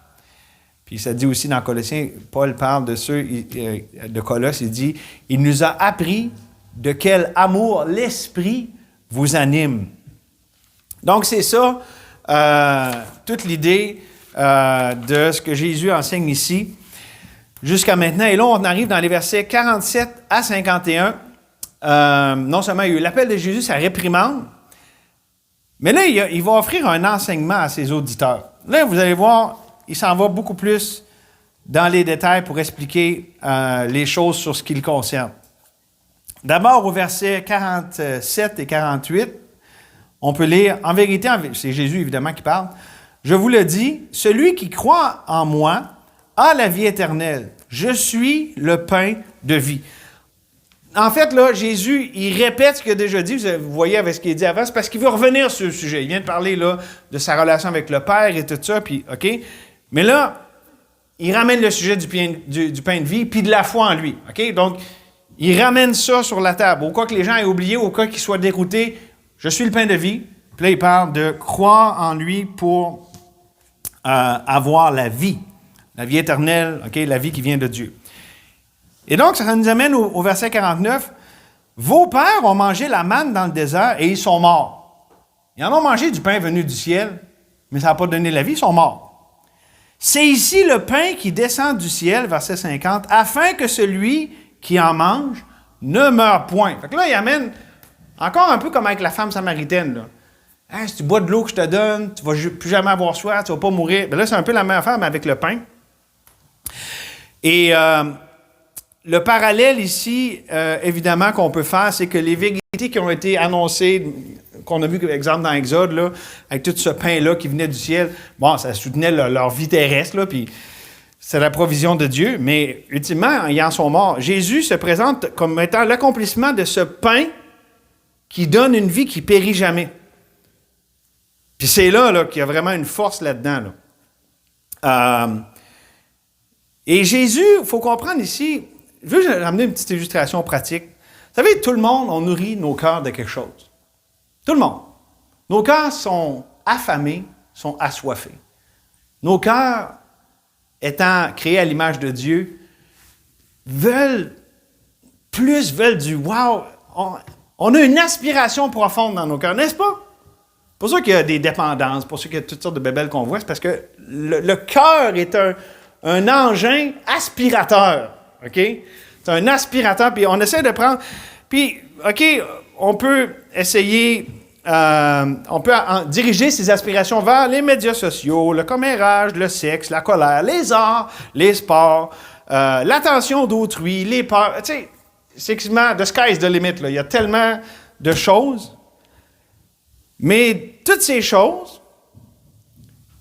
Puis ça dit aussi dans Colossiens, Paul parle de ceux de Colosse, il dit, « Il nous a appris de quel amour l'Esprit vous anime. » Donc c'est ça, toute l'idée de ce que Jésus enseigne ici jusqu'à maintenant. Et là, on arrive dans les versets 47 à 51. Non seulement il y a eu l'appel de Jésus, sa réprimande, mais là, il va offrir un enseignement à ses auditeurs. Là, vous allez voir, il s'en va beaucoup plus dans les détails pour expliquer les choses sur ce qui le concerne. D'abord, au verset 47 et 48, on peut lire, en vérité, c'est Jésus évidemment qui parle, « Je vous le dis, celui qui croit en moi a la vie éternelle. Je suis le pain de vie. » En fait, là, Jésus, il répète ce qu'il a déjà dit. Vous voyez avec ce qu'il a dit avant, c'est parce qu'il veut revenir sur le sujet. Il vient de parler là, de sa relation avec le Père et tout ça, puis OK. Mais là, il ramène le sujet du pain de vie, puis de la foi en lui. OK? Donc, il ramène ça sur la table. Au cas que les gens aient oublié, au cas qu'ils soient déroutés, je suis le pain de vie. Puis là, il parle de croire en lui pour avoir la vie éternelle, OK? La vie qui vient de Dieu. Et donc, ça nous amène au verset 49. « Vos pères ont mangé la manne dans le désert et ils sont morts. Ils en ont mangé du pain venu du ciel, mais ça n'a pas donné la vie, ils sont morts. C'est ici le pain qui descend du ciel, verset 50, afin que celui qui en mange ne meure point. » Fait que là, il amène encore un peu comme avec la femme samaritaine. Là. Hein, si tu bois de l'eau que je te donne, tu ne vas plus jamais avoir soif, tu ne vas pas mourir. Bien là, c'est un peu la même affaire, mais avec le pain. Et le parallèle ici, évidemment, qu'on peut faire, c'est que les vérités qui ont été annoncées, qu'on a vu, par exemple, dans Exode, là, avec tout ce pain-là qui venait du ciel, bon, ça soutenait leur vie terrestre, là, puis c'est la provision de Dieu, mais ultimement, ils en sont morts. Jésus se présente comme étant l'accomplissement de ce pain qui donne une vie qui périt jamais. Puis c'est là qu'il y a vraiment une force là-dedans. Là. Et Jésus, il faut comprendre ici, je veux ramener une petite illustration pratique. Vous savez, tout le monde, on nourrit nos cœurs de quelque chose. Tout le monde. Nos cœurs sont affamés, sont assoiffés. Nos cœurs, étant créés à l'image de Dieu, veulent du « wow ». On a une aspiration profonde dans nos cœurs, n'est-ce pas? Pour ça qu'il y a des dépendances, pour ça qu'il y a toutes sortes de bébelles qu'on voit, c'est parce que le cœur est un engin aspirateur. OK? C'est un aspirateur, puis on essaie de prendre... Puis, OK, on peut essayer... on peut diriger ces aspirations vers les médias sociaux, le commérage, le sexe, la colère, les arts, les sports, l'attention d'autrui, les peurs. Tu sais, c'est quasiment the sky's the limit. Là. Il y a tellement de choses. Mais toutes ces choses,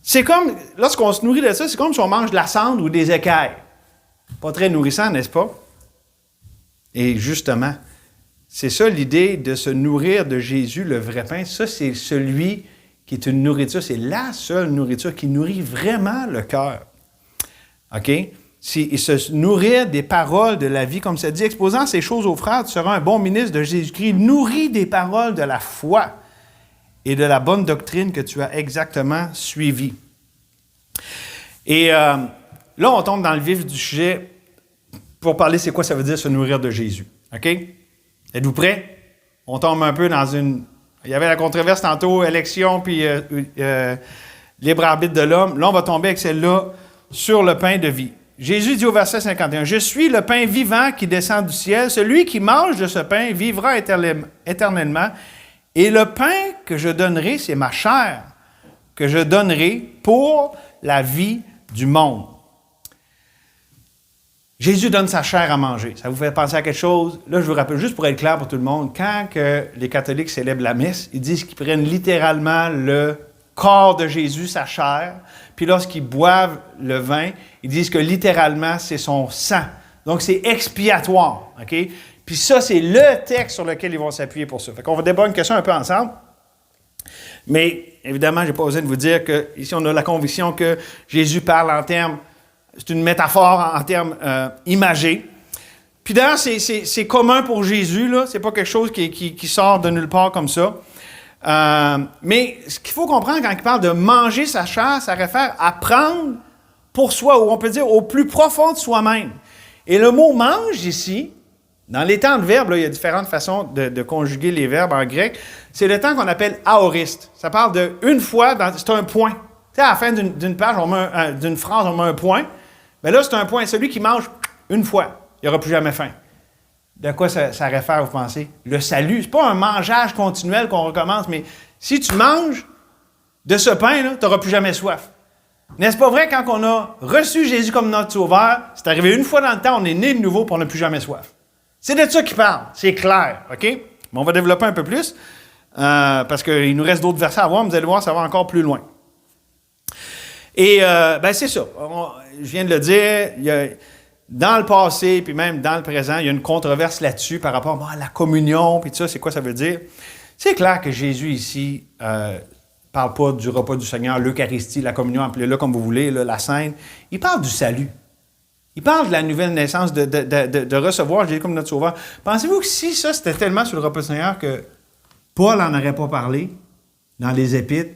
c'est comme, lorsqu'on se nourrit de ça, c'est comme si on mange de la cendre ou des écailles. Pas très nourrissant, n'est-ce pas? Et justement, C'est ça l'idée de se nourrir de Jésus, le vrai pain. Ça, c'est celui qui est une nourriture, c'est la seule nourriture qui nourrit vraiment le cœur. OK? Et se nourrir des paroles de la vie, comme ça dit, exposant ces choses aux frères, tu seras un bon ministre de Jésus-Christ, nourri des paroles de la foi et de la bonne doctrine que tu as exactement suivie. Et là, on tombe dans le vif du sujet pour parler c'est quoi ça veut dire se nourrir de Jésus. OK? Êtes-vous prêts? On tombe un peu dans une... Il y avait la controverse tantôt, élection puis libre arbitre de l'homme. Là, on va tomber avec celle-là sur le pain de vie. Jésus dit au verset 51, « Je suis le pain vivant qui descend du ciel. Celui qui mange de ce pain vivra éternellement. Et le pain que je donnerai, c'est ma chair, que je donnerai pour la vie du monde. » Jésus donne sa chair à manger. Ça vous fait penser à quelque chose? Là, je vous rappelle, juste pour être clair pour tout le monde, quand que les catholiques célèbrent la messe, ils disent qu'ils prennent littéralement le corps de Jésus, sa chair, puis lorsqu'ils boivent le vin, ils disent que littéralement, c'est son sang. Donc, c'est expiatoire. OK? Puis ça, c'est le texte sur lequel ils vont s'appuyer pour ça. Fait qu'on va débattre une question un peu ensemble. Mais, évidemment, je n'ai pas besoin de vous dire qu'ici, on a la conviction que Jésus parle en termes, c'est une métaphore en termes imagés. Puis d'ailleurs, c'est commun pour Jésus, là. C'est pas quelque chose qui sort de nulle part comme ça. Mais ce qu'il faut comprendre quand il parle de manger sa chair, ça réfère à prendre pour soi, ou on peut dire au plus profond de soi-même. Et le mot « mange » ici, dans les temps de verbes, là, il y a différentes façons de conjuguer les verbes en grec, c'est le temps qu'on appelle « aoriste ». Ça parle de une fois, c'est un point. Tu sais, à la fin d'une page, d'une phrase, on met un point. Mais là, c'est un point. Celui qui mange une fois, il n'y aura plus jamais faim. De quoi ça réfère, vous pensez? Le salut. Ce n'est pas un mangeage continuel qu'on recommence, mais si tu manges de ce pain, tu n'auras plus jamais soif. N'est-ce pas vrai, quand on a reçu Jésus comme notre sauveur, c'est arrivé une fois dans le temps, on est né de nouveau, pour on n'a plus jamais soif. C'est de ça qu'il parle. C'est clair, OK? Mais on va développer un peu plus, parce qu'il nous reste d'autres versets à voir, mais vous allez voir, ça va encore plus loin. Et, c'est ça. Je viens de le dire, dans le passé, puis même dans le présent, il y a une controverse là-dessus par rapport à la communion, puis tout ça, c'est quoi ça veut dire? C'est clair que Jésus ici parle pas du repas du Seigneur, l'Eucharistie, la communion, appelez-le comme vous voulez, là, la Sainte. Il parle du salut. Il parle de la nouvelle naissance, de recevoir Jésus comme notre sauveur. Pensez-vous que si ça, c'était tellement sur le repas du Seigneur que Paul n'en aurait pas parlé dans les Épîtres?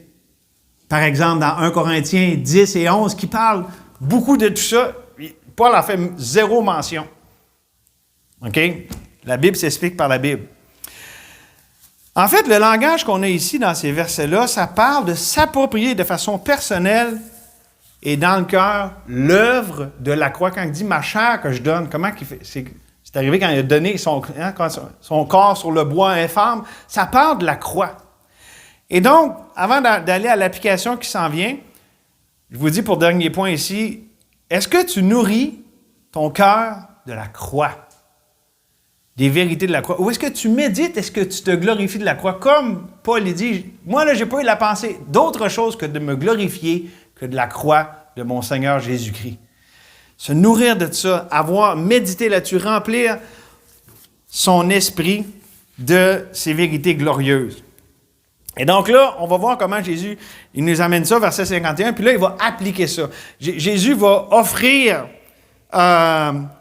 Par exemple, dans 1 Corinthiens 10 et 11, qui parle beaucoup de tout ça, Paul en fait zéro mention. OK? La Bible s'explique par la Bible. En fait, le langage qu'on a ici dans ces versets-là, ça parle de s'approprier de façon personnelle et dans le cœur l'œuvre de la croix. Quand il dit « ma chair que je donne », comment qu'il fait? C'est arrivé quand il a donné son corps sur le bois infâme. Ça parle de la croix. Et donc, avant d'aller à l'application qui s'en vient, je vous dis pour dernier point ici, est-ce que tu nourris ton cœur de la croix? Des vérités de la croix. Ou est-ce que tu médites, est-ce que tu te glorifies de la croix? Comme Paul dit, moi, là, j'ai pas eu la pensée d'autre chose que de me glorifier que de la croix de mon Seigneur Jésus-Christ. Se nourrir de ça, avoir médité là-dessus, remplir son esprit de ces vérités glorieuses. Et donc là, on va voir comment Jésus, il nous amène ça, verset 51, puis là, il va appliquer ça. Jésus va offrir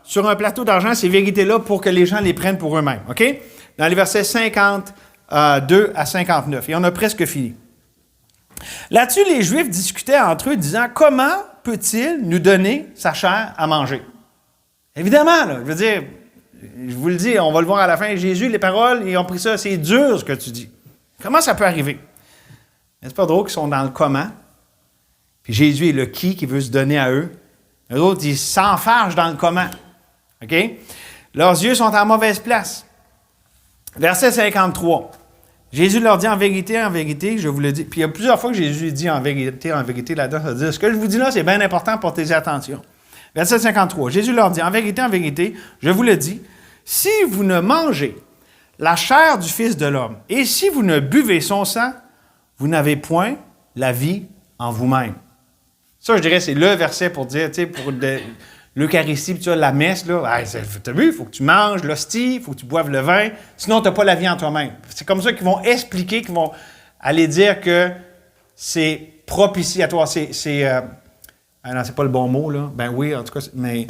sur un plateau d'argent ces vérités-là pour que les gens les prennent pour eux-mêmes. OK? Dans les versets 52 à 59. Et on a presque fini. Là-dessus, les Juifs discutaient entre eux, disant, comment peut-il nous donner sa chair à manger? Évidemment, là, je veux dire, je vous le dis, on va le voir à la fin, Jésus, les paroles, ils ont pris ça, c'est dur ce que tu dis. Comment ça peut arriver? N'est-ce pas drôle qu'ils sont dans le comment? Puis Jésus est le qui veut se donner à eux. Les autres, ils s'enfargent dans le comment. OK? Leurs yeux sont en mauvaise place. Verset 53. Jésus leur dit en vérité, je vous le dis. Puis il y a plusieurs fois que Jésus dit en vérité là-dedans. Ça veut dire, ce que je vous dis là, c'est bien important, portez-y attention. Verset 53. Jésus leur dit en vérité, je vous le dis, si vous ne mangez la chair du Fils de l'homme, et si vous ne buvez son sang, vous n'avez point la vie en vous-même. Ça, je dirais, c'est le verset pour dire, tu sais, l'Eucharistie, puis tu as la messe, là, tu as vu, il faut que tu manges l'hostie, il faut que tu boives le vin, sinon tu n'as pas la vie en toi-même. C'est comme ça qu'ils vont expliquer, qu'ils vont aller dire que c'est propitiatoire. Non, c'est pas le bon mot, là. Ben oui, en tout cas, mais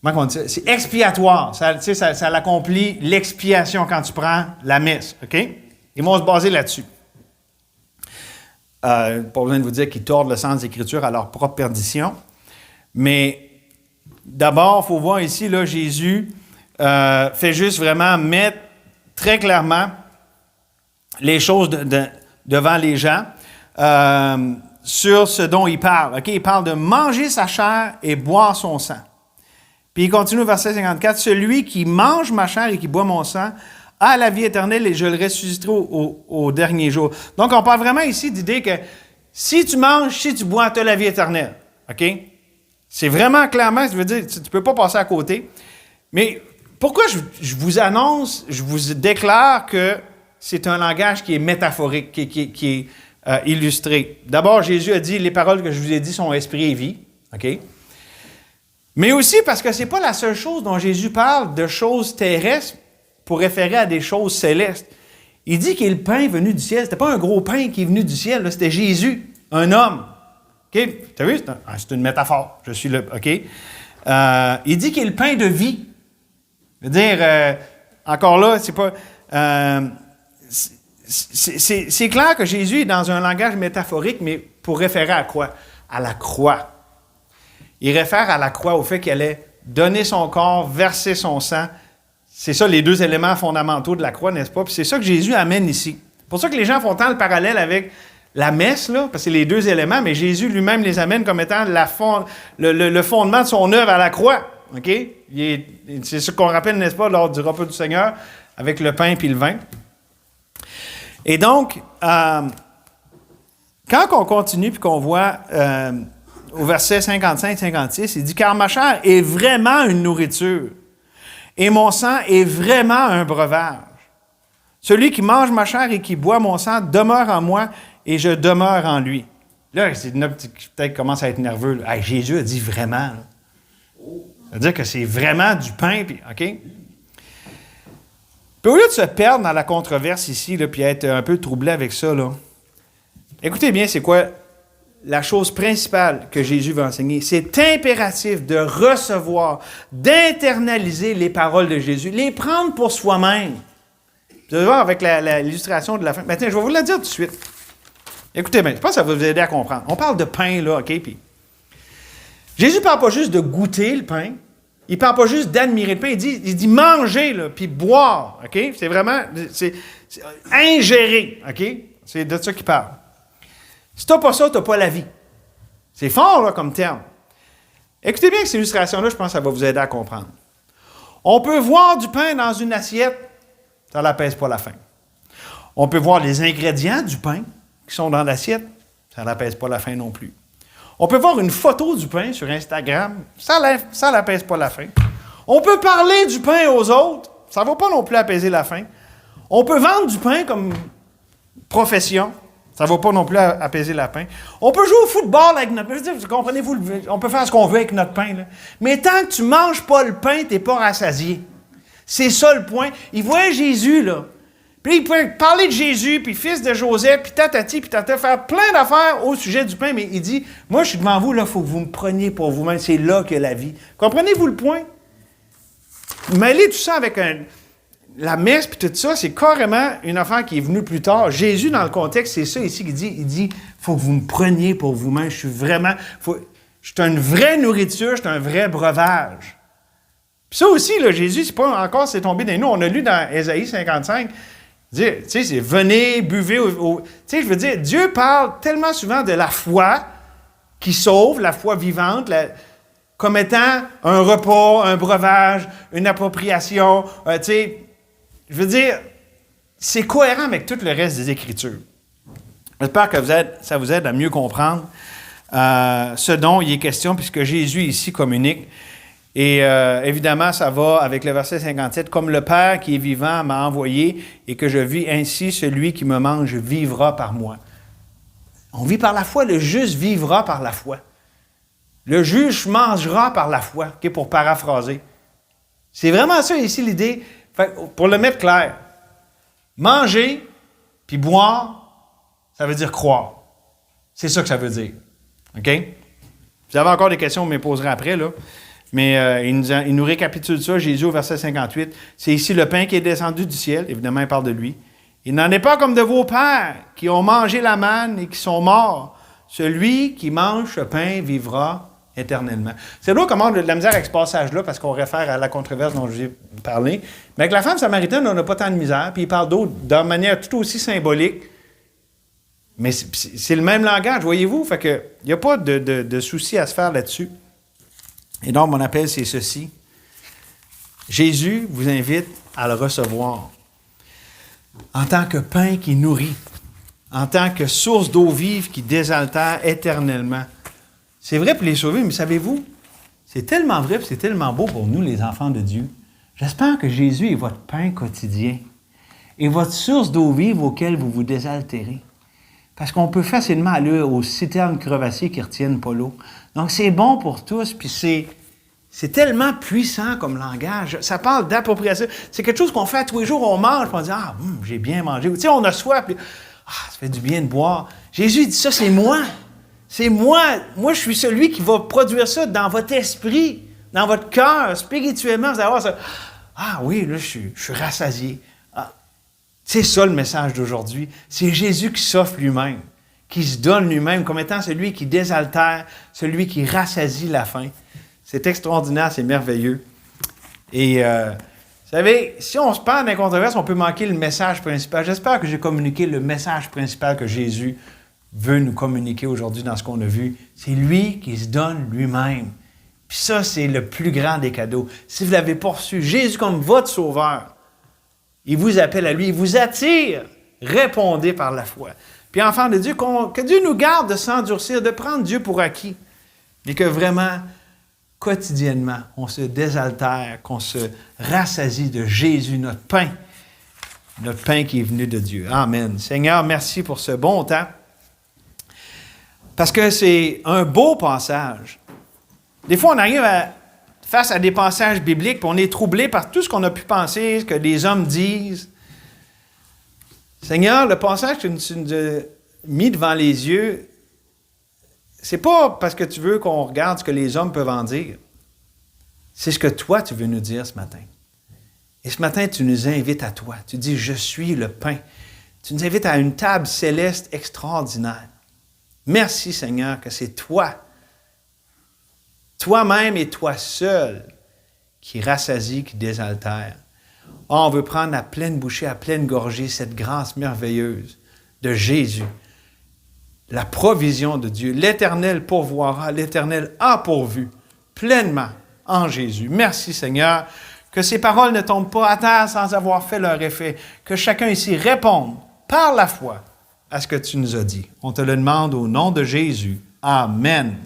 comment on dit ça? C'est expiatoire. Ça accomplit l'expiation quand tu prends la messe, OK? Ils vont se baser là-dessus. Pas besoin de vous dire qu'ils tordent le sens des Écritures à leur propre perdition. Mais d'abord, il faut voir ici, là, Jésus fait juste vraiment mettre très clairement les choses devant les gens sur ce dont il parle. Okay? Il parle de manger sa chair et boire son sang. Puis il continue au verset 54, « Celui qui mange ma chair et qui boit mon sang a la vie éternelle et je le ressusciterai au dernier jour. » Donc, on parle vraiment ici d'idée que si tu manges, si tu bois, tu as la vie éternelle. OK? C'est vraiment clairement, ça veut dire tu ne peux pas passer à côté. Mais pourquoi je vous annonce, je vous déclare que c'est un langage qui est métaphorique, qui est illustré. D'abord, Jésus a dit, les paroles que je vous ai dites sont esprit et vie. OK? Mais aussi parce que ce n'est pas la seule chose dont Jésus parle de choses terrestres pour référer à des choses célestes. Il dit qu'il est le pain venu du ciel. Ce n'était pas un gros pain qui est venu du ciel, là, c'était Jésus, un homme. OK? Tu as vu? C'est une métaphore. Je suis là. OK? Il dit qu'il est le pain de vie. Je veux dire, encore là, c'est pas... c'est clair que Jésus est dans un langage métaphorique, mais pour référer à quoi? À la croix. Il réfère à la croix, au fait qu'il allait donner son corps, verser son sang. C'est ça les deux éléments fondamentaux de la croix, n'est-ce pas? Puis c'est ça que Jésus amène ici. C'est pour ça que les gens font tant le parallèle avec la messe, là, parce que c'est les deux éléments, mais Jésus lui-même les amène comme étant le fondement de son œuvre à la croix. OK? C'est ce qu'on rappelle, n'est-ce pas, lors du repas du Seigneur, avec le pain et le vin. Et donc, quand on continue puis qu'on voit au verset 55-56, il dit « Car ma chair est vraiment une nourriture, et mon sang est vraiment un breuvage. Celui qui mange ma chair et qui boit mon sang demeure en moi, et je demeure en lui. » Là, c'est peut-être commence à être nerveux. Hey, Jésus a dit « vraiment ». Ça veut dire que c'est vraiment du pain, puis OK? Puis au lieu de se perdre dans la controverse ici, là, puis être un peu troublé avec ça, là, écoutez bien, c'est quoi la chose principale que Jésus va enseigner? C'est impératif de recevoir, d'internaliser les paroles de Jésus, les prendre pour soi-même. Vous allez voir avec l'illustration de la fin. Maintenant, je vais vous la dire tout de suite. Écoutez bien, je pense que ça va vous aider à comprendre. On parle de pain, là, OK? Puis Jésus ne parle pas juste de goûter le pain. Il ne parle pas juste d'admirer le pain. Il dit manger, là, puis boire. OK? C'est vraiment c'est ingérer. OK? C'est de ça qu'il parle. Si tu n'as pas ça, tu n'as pas la vie. C'est fort, là, comme terme. Écoutez bien cette illustration-là, je pense que ça va vous aider à comprendre. On peut voir du pain dans une assiette, ça n'apaise pas la faim. On peut voir les ingrédients du pain qui sont dans l'assiette, ça n'apaise pas la faim non plus. On peut voir une photo du pain sur Instagram, ça n'apaise pas la faim. On peut parler du pain aux autres, ça ne va pas non plus apaiser la faim. On peut vendre du pain comme profession, ça ne va pas non plus apaiser la faim. On peut jouer au football avec notre pain. Je veux dire, comprenez-vous, on peut faire ce qu'on veut avec notre pain. Là. Mais tant que tu ne manges pas le pain, tu n'es pas rassasié. C'est ça le point. Il voit Jésus, là. Puis il peut parler de Jésus, puis fils de Joseph, puis tatati, puis tata, faire plein d'affaires au sujet du pain, mais il dit, moi, je suis devant vous, là, il faut que vous me preniez pour vous-même. C'est là que la vie. Comprenez-vous le point? Mêler tout ça avec la messe, puis tout ça, c'est carrément une affaire qui est venue plus tard. Jésus, dans le contexte, c'est ça ici qu'il dit. Il dit, il faut que vous me preniez pour vous-même. Je suis vraiment... je suis une vraie nourriture, je suis un vrai breuvage. Puis ça aussi, là, Jésus, c'est pas encore, c'est tombé dans nous. On a lu dans Ésaïe 55, dire, tu sais, c'est venez, buvez. Tu sais, je veux dire, Dieu parle tellement souvent de la foi qui sauve, la foi vivante, comme étant un repas, un breuvage, une appropriation. Tu sais, je veux dire, c'est cohérent avec tout le reste des Écritures. J'espère que ça vous aide à mieux comprendre ce dont il est question, puisque Jésus ici communique. Et évidemment, ça va avec le verset 57, « Comme le Père qui est vivant m'a envoyé et que je vis ainsi, celui qui me mange vivra par moi. » On vit par la foi, le juste vivra par la foi. Le juge mangera par la foi, okay, pour paraphraser. C'est vraiment ça ici l'idée. Fait, pour le mettre clair, manger puis boire, ça veut dire croire. C'est ça que ça veut dire. OK? Vous avez encore des questions, vous me les poserez après, là. Mais il nous récapitule ça, Jésus au verset 58. C'est ici le pain qui est descendu du ciel. Évidemment, il parle de lui. Il n'en est pas comme de vos pères qui ont mangé la manne et qui sont morts. Celui qui mange ce pain vivra éternellement. C'est là comment on a de la misère avec ce passage-là, parce qu'on réfère à la controverse dont j'ai parlé. Mais avec la femme samaritaine, on n'a pas tant de misère. Puis il parle d'autres d'une manière tout aussi symbolique. Mais c'est le même langage, voyez-vous? Fait que il n'y a pas de souci à se faire là-dessus. Et donc, mon appel, c'est ceci. Jésus vous invite à le recevoir en tant que pain qui nourrit, en tant que source d'eau vive qui désaltère éternellement. C'est vrai pour les sauver, mais savez-vous, c'est tellement vrai et c'est tellement beau pour nous, les enfants de Dieu. J'espère que Jésus est votre pain quotidien et votre source d'eau vive auquel vous vous désaltérez. Parce qu'on peut facilement aller aux citernes crevassées qui ne retiennent pas l'eau. Donc, c'est bon pour tous, puis c'est tellement puissant comme langage. Ça parle d'appropriation. C'est quelque chose qu'on fait tous les jours, on mange, puis on dit « Ah, j'ai bien mangé. » Tu sais, on a soif, puis « Ah, ça fait du bien de boire. » Jésus dit ça, c'est moi. C'est moi. Moi, je suis celui qui va produire ça dans votre esprit, dans votre cœur, spirituellement. Vous allez voir ça. Ah oui, là, je suis rassasié. C'est ça le message d'aujourd'hui. C'est Jésus qui s'offre lui-même, qui se donne lui-même comme étant celui qui désaltère, celui qui rassasie la faim. C'est extraordinaire, c'est merveilleux. Et vous savez, si on se parle d'un controverse, on peut manquer le message principal. J'espère que j'ai communiqué le message principal que Jésus veut nous communiquer aujourd'hui dans ce qu'on a vu. C'est lui qui se donne lui-même. Puis ça, c'est le plus grand des cadeaux. Si vous l'avez pas reçu, Jésus comme votre sauveur, il vous appelle à lui, il vous attire. Répondez par la foi. Puis, enfants de Dieu, que Dieu nous garde de s'endurcir, de prendre Dieu pour acquis. Et que vraiment, quotidiennement, on se désaltère, qu'on se rassasie de Jésus, notre pain qui est venu de Dieu. Amen. Seigneur, merci pour ce bon temps. Parce que c'est un beau passage. Des fois, on arrive face à des passages bibliques, puis on est troublé par tout ce qu'on a pu penser, ce que les hommes disent. Seigneur, le passage que tu nous as mis devant les yeux, c'est pas parce que tu veux qu'on regarde ce que les hommes peuvent en dire. C'est ce que toi, tu veux nous dire ce matin. Et ce matin, tu nous invites à toi. Tu dis, je suis le pain. Tu nous invites à une table céleste extraordinaire. Merci, Seigneur, que c'est toi, toi-même et toi seul, qui rassasie, qui désaltère. Oh, on veut prendre à pleine bouchée, à pleine gorgée, cette grâce merveilleuse de Jésus. La provision de Dieu. L'Éternel pourvoira, l'Éternel a pourvu pleinement en Jésus. Merci, Seigneur, que ces paroles ne tombent pas à terre sans avoir fait leur effet. Que chacun ici réponde par la foi à ce que tu nous as dit. On te le demande au nom de Jésus. Amen.